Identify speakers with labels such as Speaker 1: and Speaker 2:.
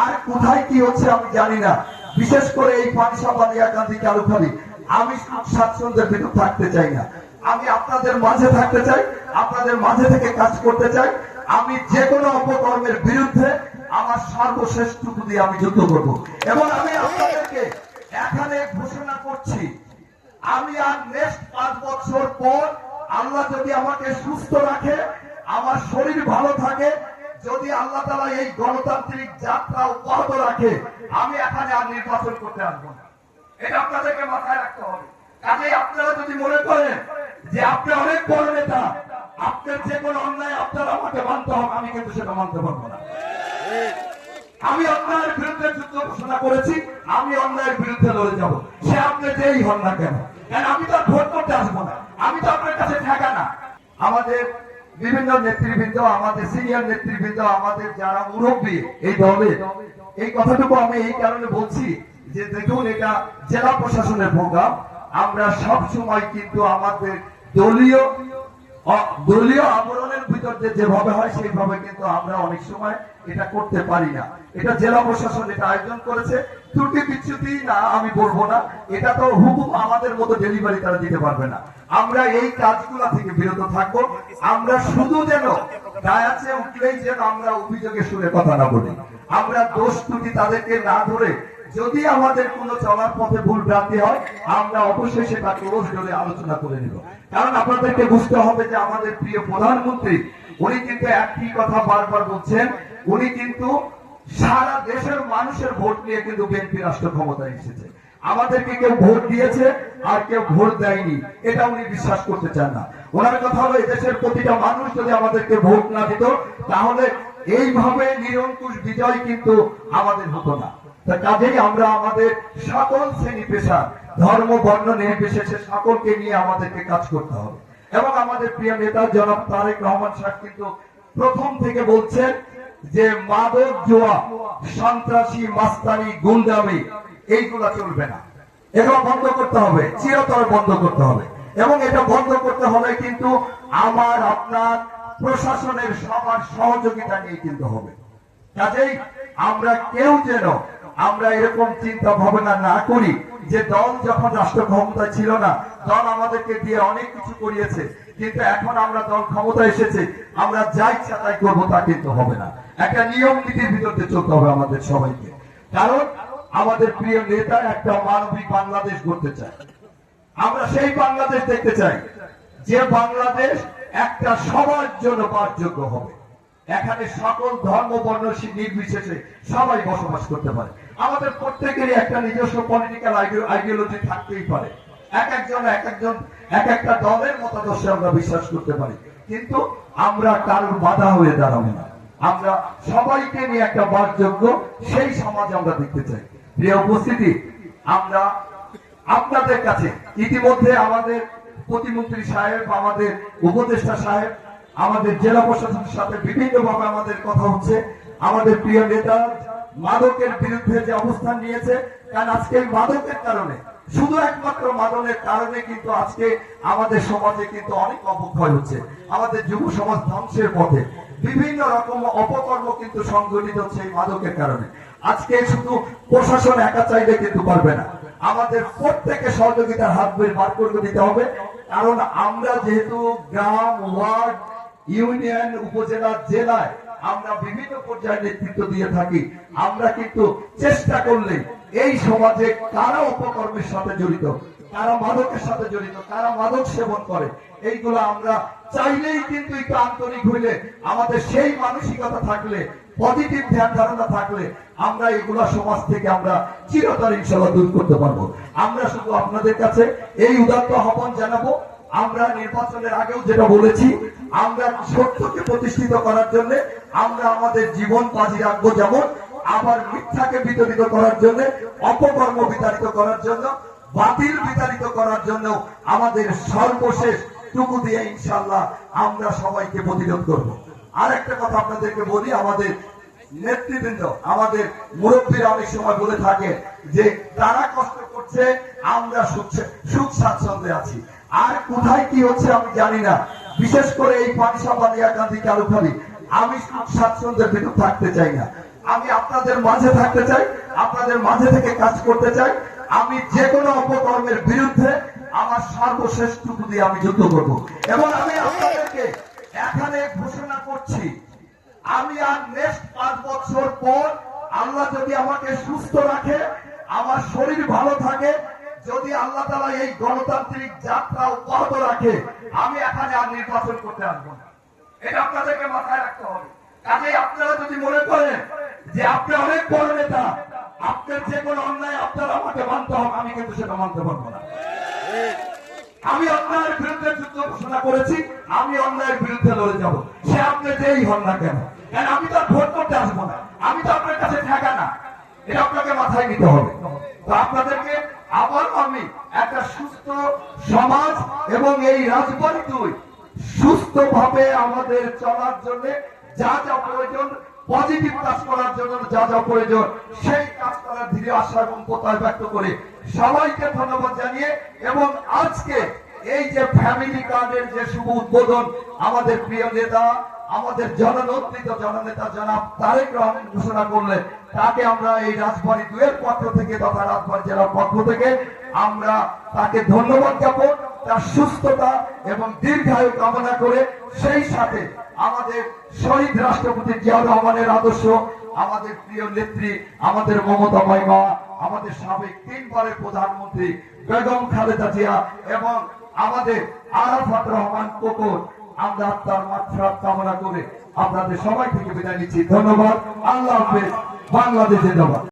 Speaker 1: আর কোথায় কি হচ্ছে আমি জানি না। বিশেষ করে এই পানিসা বানিয়াকান্দি কালুখালী আমি স্বাচ্ছন্দ্যের ভিতর থাকতে চাই না। আমি আপনাদের মাঝে থাকতে চাই, আপনাদের মাঝে থেকে কাজ করতে চাই। আমি যে কোনো অপকর্মের বিরুদ্ধে আমার সর্বশ্রেষ্ঠটুকু দিয়ে আমি যুদ্ধ করব। এবং আমি আপনাদেরকে এখানে ঘোষণা করছি, আমি আর নেক্সট 5 বছর পর আল্লাহ যদি আমাকে সুস্থ রাখে, আমার শরীর ভালো থাকে, যদি আল্লাহ তাআলা এই গণতান্ত্রিক যাত্রা অব্যাহত রাখে, আমি এখানে আর নির্বাচন করতে আসবো না। এটা আপনাদেরকে মাথায় রাখতে হবে। কাজেই আপনারা যদি মনে করেন যে আপনি অনেক বড় নেতা, আপনার যে কোনো অন্যায় আপনারা আমাকে মানতে হবে, আমি কিন্তু সেটা মানতে পারবো না। আমি অন্যায়ের বিরুদ্ধে যুদ্ধ ঘোষণা করেছি, আমি অন্যায়ের বিরুদ্ধে লড়ে যাব, সে আপনি যেই হন না কেন। আমি তো ভোট করতে আসবো না, আমি তো আপনার কাছে ঠেকা না। আমাদের বিভিন্ন নেতৃবৃন্দ, আমাদের সিনিয়র নেতৃবৃন্দ, আমাদের যারা মুরব্বী এই দলে, এই কথাটুকু আমি এই কারণে বলছি যে দেখুন, এটা জেলা প্রশাসনের প্রোগ্রাম। আমরা সব সময় কিন্তু আমাদের দলীয় আবরণের ভিতর যেভাবে হয় সেইভাবে কিন্তু আমরা অনেক সময় এটা করতে পারি না। এটা জেলা প্রশাসন এটা আয়োজন করেছে, ত্রুটি বিচ্যুতি না আমি বলবো না, এটা তো হুকুম আমাদের মতো ডেলিভারি তারা দিতে পারবে না। আমরা এই কাজগুলা থেকে বিরত থাকবো। আমরা শুধু যেন ডায়াসে উঠলেই যেন আমরা অভিযোগের সুরে কথা না বলি, আমরা দোষ ত্রুটি তাদেরকে না ধরে, যদি আমাদের কোনো চলার পথে ভুল ভ্রান্তি হয় আমরা অবশ্যই সেটা ক্লোজ করে আলোচনা করে নিব। কারণ আপনাদেরকে বুঝতে হবে যে আমাদের প্রিয় প্রধানমন্ত্রী উনি কিন্তু একই কথা বারবার বলছেন, উনি কিন্তু সারা দেশের মানুষের ভোট নিয়ে কিন্তু বিএনপি রাষ্ট্র ক্ষমতায় এসেছে। আমাদেরকে কেউ ভোট দিয়েছে আর কেউ ভোট দেয়নি, এটা উনি বিশ্বাস করতে চান না। ওনার কথা হলো এদেশের প্রতিটা মানুষ যদি আমাদেরকে ভোট না দিত তাহলে এইভাবে নিরঙ্কুশ বিজয় কিন্তু আমাদের হতো না। কাজেই আমরা আমাদের সকল শ্রেণী পেশা, ধর্ম বর্ণ নির্বিশেষে সকলকে নিয়ে আমাদেরকে কাজ করতে হবে। এবং আমাদের প্রিয় নেতা জনাব তারেক রহমান সাহেব কিন্তু প্রথম থেকে বলছেন যে মাদক জুয়া, সন্ত্রাসী, মাস্তানি, গুন্ডামি এইগুলা চলবে না, এগুলো বন্ধ করতে হবে, চিরতরে বন্ধ করতে হবে। এবং এটা বন্ধ করতে হলে কিন্তু আমার আপনার প্রশাসনের সবার সহযোগিতা নিয়ে কিন্তু হবে। কাজেই আমরা কেউ যেন আমরা এরকম চিন্তা ভাবনা না করি যে দল যখন রাষ্ট্র ক্ষমতায় ছিল না, দল আমাদেরকে দিয়ে অনেক কিছু করিয়েছে, কিন্তু এখন আমরা দল ক্ষমতায় এসেছে, আমরা যা ইচ্ছা তাই করবো, তা কিন্তু হবে না। একটা নিয়ম নীতির ভিতরে চলতে হবে আমাদের সবাইকে। কারণ আমাদের প্রিয় নেতা একটা মানবিক বাংলাদেশ গড়তে চায়। আমরা সেই বাংলাদেশ দেখতে চাই যে বাংলাদেশ একটা সবার জন্য বাসযোগ্য হবে, এখানে সকল ধর্ম বর্ণ নির্বিশেষে সবাই বসবাস করতে পারে। আমাদের প্রত্যেকেরই একটা নিজস্ব পলিটিক্যাল আইডিওলজি থাকতেই পারে, এক একটা দলের মতাদর্শে আমরা বিশ্বাস করতে পারি, কিন্তু আমরা কারোর বাধা হয়ে দাঁড়াবো না। আমরা সবাইকে নিয়ে একটা বাসযোগ্য সেই সমাজ আমরা দেখতে চাই। প্রিয় উপস্থিতি, আমরা আপনাদের কাছে ইতিমধ্যে আমাদের প্রতিমন্ত্রী সাহেব, আমাদের উপদেষ্টা সাহেব, আমাদের জেলা প্রশাসনের সাথে বিভিন্নভাবে আমাদের কথা হচ্ছে। আমাদের প্রিয় নেতা মাদকের বিরুদ্ধে যে অবস্থান নিয়েছে, কারণ আজকে মাদকের কারণে, শুধু একমাত্র মাদকের কারণে কিন্তু আজকে আমাদের সমাজে কিন্তু অনেক অবক্ষয় হচ্ছে, আমাদের যুব সমাজ ধ্বংসের পথে, বিভিন্ন রকম অপকর্ম কিন্তু সংঘটিত হচ্ছে এই মাদকের কারণে। আজকে শুধু প্রশাসন একা চাইলে কিন্তু পারবে না, আমাদের প্রত্যেকে সহযোগিতার হাত বার করে দিতে হবে। কারণ আমরা যেহেতু গ্রাম, ওয়ার্ড, ইউনিয়ন, উপজেলা, জেলায় আমরা বিভিন্ন পর্যায়ে নেতৃত্ব দিয়ে থাকি, আমরা কিন্তু চেষ্টা করলে এই সমাজে কারা উপকর্মের সাথে জড়িত, কারা মাদকের সাথে জড়িত, কারা মাদক সেবন করে, এইগুলো আমরা চাইলেই কিন্তু একটু আন্তরিক হইলে, আমাদের সেই মানসিকতা থাকলে, পজিটিভ ধ্যান ধারণা থাকলে আমরা এগুলা সমাজ থেকে আমরা চিরতরে ইনশাআল্লাহ দূর করতে পারবো। আমরা শুধু আপনাদের কাছে এই উদাত্ত আহ্বান জানাবো, আমরা নির্বাচনের আগেও যেটা বলেছি, আমরা সত্যকে প্রতিষ্ঠিত করার জন্য আমরা আমাদের জীবন বাজি রাখবো, যেমন আবার মিথ্যাকে বিতাড়িত করার জন্য, অপকর্ম বিতাড়িত করার জন্য, বাতিল বিতাড়িত করার জন্য আমাদের সর্বশেষ টুকু দিয়ে ইনশাআল্লাহ আমরা সবাইকে প্রতিরোধ করব। আর একটা কথা আপনাদেরকে বলি, আমাদের নেতৃবৃন্দ, আমাদের মুরব্বীরা অনেক সময় বলে থাকে যে তারা কষ্ট করছে, আমরা সুখ স্বাচ্ছন্দ্যে আছি। আর কোথায় কি হচ্ছে আমি জানি না। বিশেষ করে এই পানিসা বানিয়াকান্দি কালুখালী আমি সুখ স্বাচ্ছন্দ্যের ভিতর থাকতে চাই না। আমি আপনাদের মাঝে থাকতে চাই, আপনাদের মাঝে থেকে কাজ করতে চাই। আমি যে কোনো অপকর্মের বিরুদ্ধে আমার সর্বশ্রেষ্ঠটুকু দিয়ে আমি যুদ্ধ করব। এবং আমি আপনাদেরকে এখানে ঘোষণা করছি, আমি আর নেক্সট 5 বছর পর আল্লাহ যদি আমাকে সুস্থ রাখে, আমার শরীর ভালো থাকে, যদি আল্লাহ তাআলা এই গণতান্ত্রিক যাত্রা অব্যাহত রাখে, আমি এখানে আর নির্বাচন করতে আসবো না। এটা আপনাদেরকে মাথায় রাখতে হবে। কাজেই আপনারা যদি মনে করেন যে আপনি অনেক বড় নেতা, আপনার যে কোনো অন্যায় আপনার আমাকে মানতে হবে, আমি কিন্তু সেটা মানতে পারবো না। আমি অন্যায়ের বিরুদ্ধে যুদ্ধ ঘোষণা করেছি, আমি অন্যায়ের বিরুদ্ধে লড়ে যাব, সে আপনি যেই হন না কেন। আমি তো ভোট করতে আসবো না, আমি তো আপনার কাছে ঠেকা না, এটা আপনাকে মাথায় নিতে হবে। তো আপনাদেরকে আবার আমি একটা সুস্থ সমাজ এবং এই রাজবাড়ী সুস্থ ভাবে আমাদের চলার জন্য যা যা প্রয়োজন, পজিটিভ কাজ করার জন্য যা যা প্রয়োজন, সেই কাজ করার ধীরে আশা এবং প্রত্যয় ব্যক্ত করে সবাইকে ধন্যবাদ জানিয়ে, এবং আজকে এই যে ফ্যামিলি কার্ডের যে শুভ উদ্বোধন আমাদের প্রিয় নেতা, আমাদের জননেত্রী জননেতা জনাব তারেক রহমান ঘোষণা করলেন, তাকে আমরা এই রাজবাড়ী 2 এর পক্ষ থেকে তথা রাজবাড়ী জেলার পক্ষ থেকে আমরা তাকে ধন্যবাদ জ্ঞাপন, তার সুস্থতা এবং দীর্ঘায়ু কামনা করে, সেই সাথে আমাদের শহীদ রাষ্ট্রপতি জিয়াউর রহমানের আদর্শ, আমাদের প্রিয় নেত্রী, আমাদের মমতাময়ী মা, আমাদের সাবেক 3 বারের প্রধানমন্ত্রী বেগম খালেদা জিয়া এবং আমাদের আরাফাত রহমান কোকর, আমরা তার মাগফিরাত কামনা করে আপনাদের সবাই থেকে বিদায় নিচ্ছি। ধন্যবাদ। আল্লাহ হাফেজ। বাংলাদেশ জিন্দাবাদ।